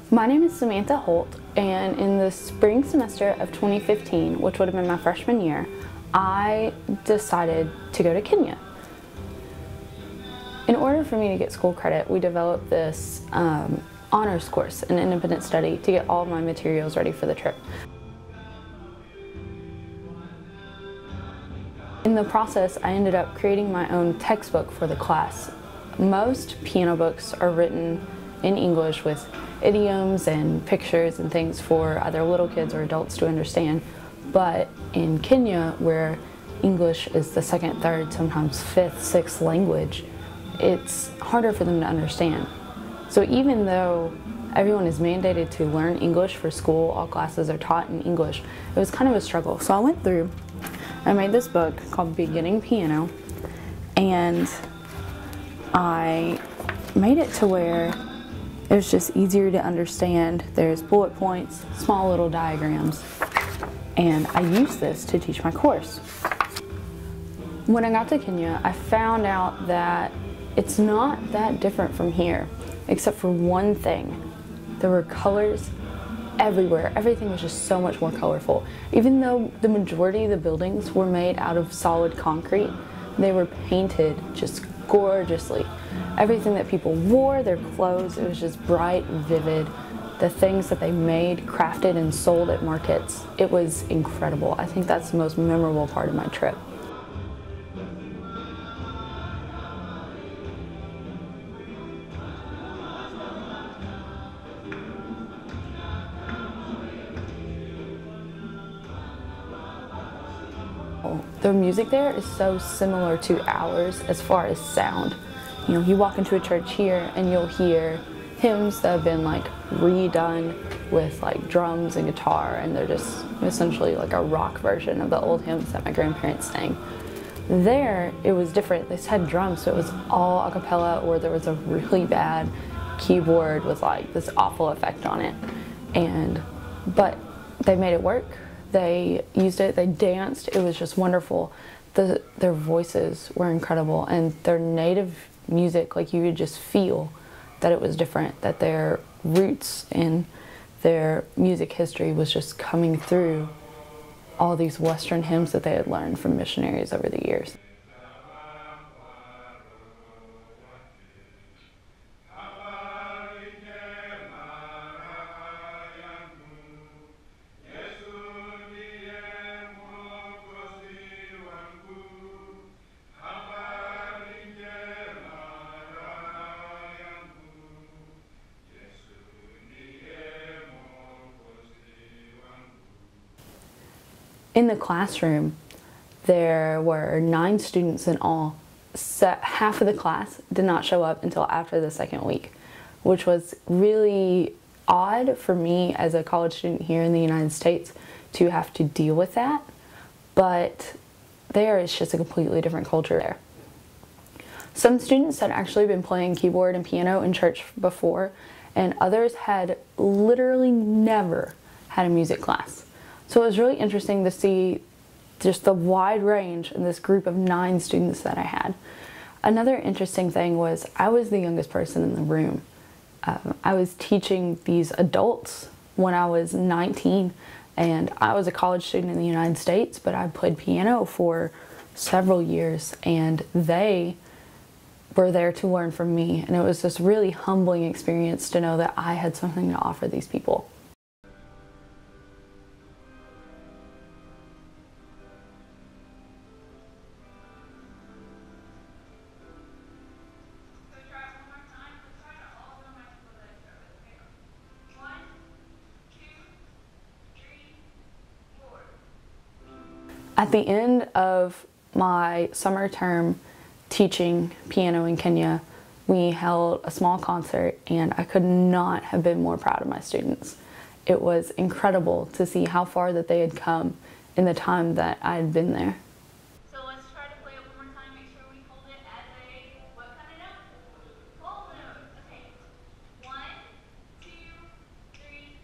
My name is Samantha Holt, and in the spring semester of 2015, which would have been my freshman year, I decided to go to Kenya. In order for me to get school credit, we developed this honors course, an independent study, to get all of my materials ready for the trip. In the process, I ended up creating my own textbook for the class. Most piano books are written in English with idioms and pictures and things for either little kids or adults to understand. But in Kenya, where English is the second, third, sometimes fifth, sixth language, it's harder for them to understand. So even though everyone is mandated to learn English for school, all classes are taught in English, it was kind of a struggle. So I went through, I made this book called Beginning Piano, and I made it to where it was just easier to understand. There's bullet points, small little diagrams, and I used this to teach my course. When I got to Kenya, I found out that it's not that different from here, except for one thing. There were colors everywhere. Everything was just so much more colorful. Even though the majority of the buildings were made out of solid concrete, they were painted just gorgeously. Everything that people wore, their clothes, it was just bright, vivid. The things that they made, crafted, and sold at markets, it was incredible. I think that's the most memorable part of my trip. The music there is so similar to ours as far as sound. You know, you walk into a church here and you'll hear hymns that have been like redone with like drums and guitar, and they're just essentially like a rock version of the old hymns that my grandparents sang. There, it was different. They had drums, so it was all a cappella, or there was a really bad keyboard with like this awful effect on it. But they made it work. They used it, they danced, it was just wonderful. Their voices were incredible, and their native music, like you could just feel that it was different, that their roots and their music history was just coming through all these Western hymns that they had learned from missionaries over the years. In the classroom, there were 9 students in all. Half of the class did not show up until after the second week, which was really odd for me as a college student here in the United States to have to deal with that. But there is just a completely different culture there. Some students had actually been playing keyboard and piano in church before, and others had literally never had a music class. So it was really interesting to see just the wide range in this group of 9 students that I had. Another interesting thing was I was the youngest person in the room. I was teaching these adults when I was 19, and I was a college student in the United States, but I played piano for several years, and they were there to learn from me. And it was this really humbling experience to know that I had something to offer these people. At the end of my summer term teaching piano in Kenya, we held a small concert, and I could not have been more proud of my students. It was incredible to see how far that they had come in the time that I had been there. So let's try to play it one more time. Make sure we hold it as a, what kind of note? Whole note. Okay. 1, 2, 3,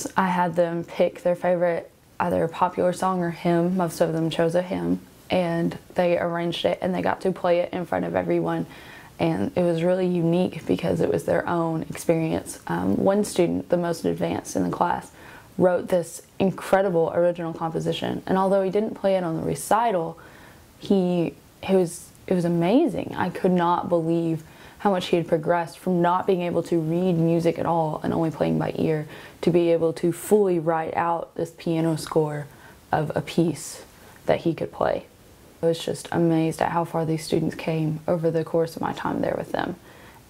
4. I had them pick their favorite either a popular song or hymn. Most of them chose a hymn, and they arranged it, and they got to play it in front of everyone. And it was really unique because it was their own experience. One student, the most advanced in the class, wrote this incredible original composition, and although he didn't play it on the recital, it was amazing. I could not believe how much he had progressed from not being able to read music at all and only playing by ear to be able to fully write out this piano score of a piece that he could play. I was just amazed at how far these students came over the course of my time there with them.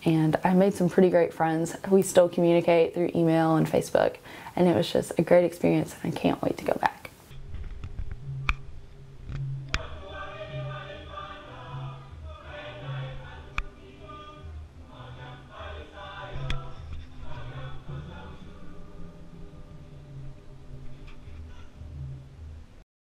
And I made some pretty great friends. We still communicate through email and Facebook, and it was just a great experience, and I can't wait to go back.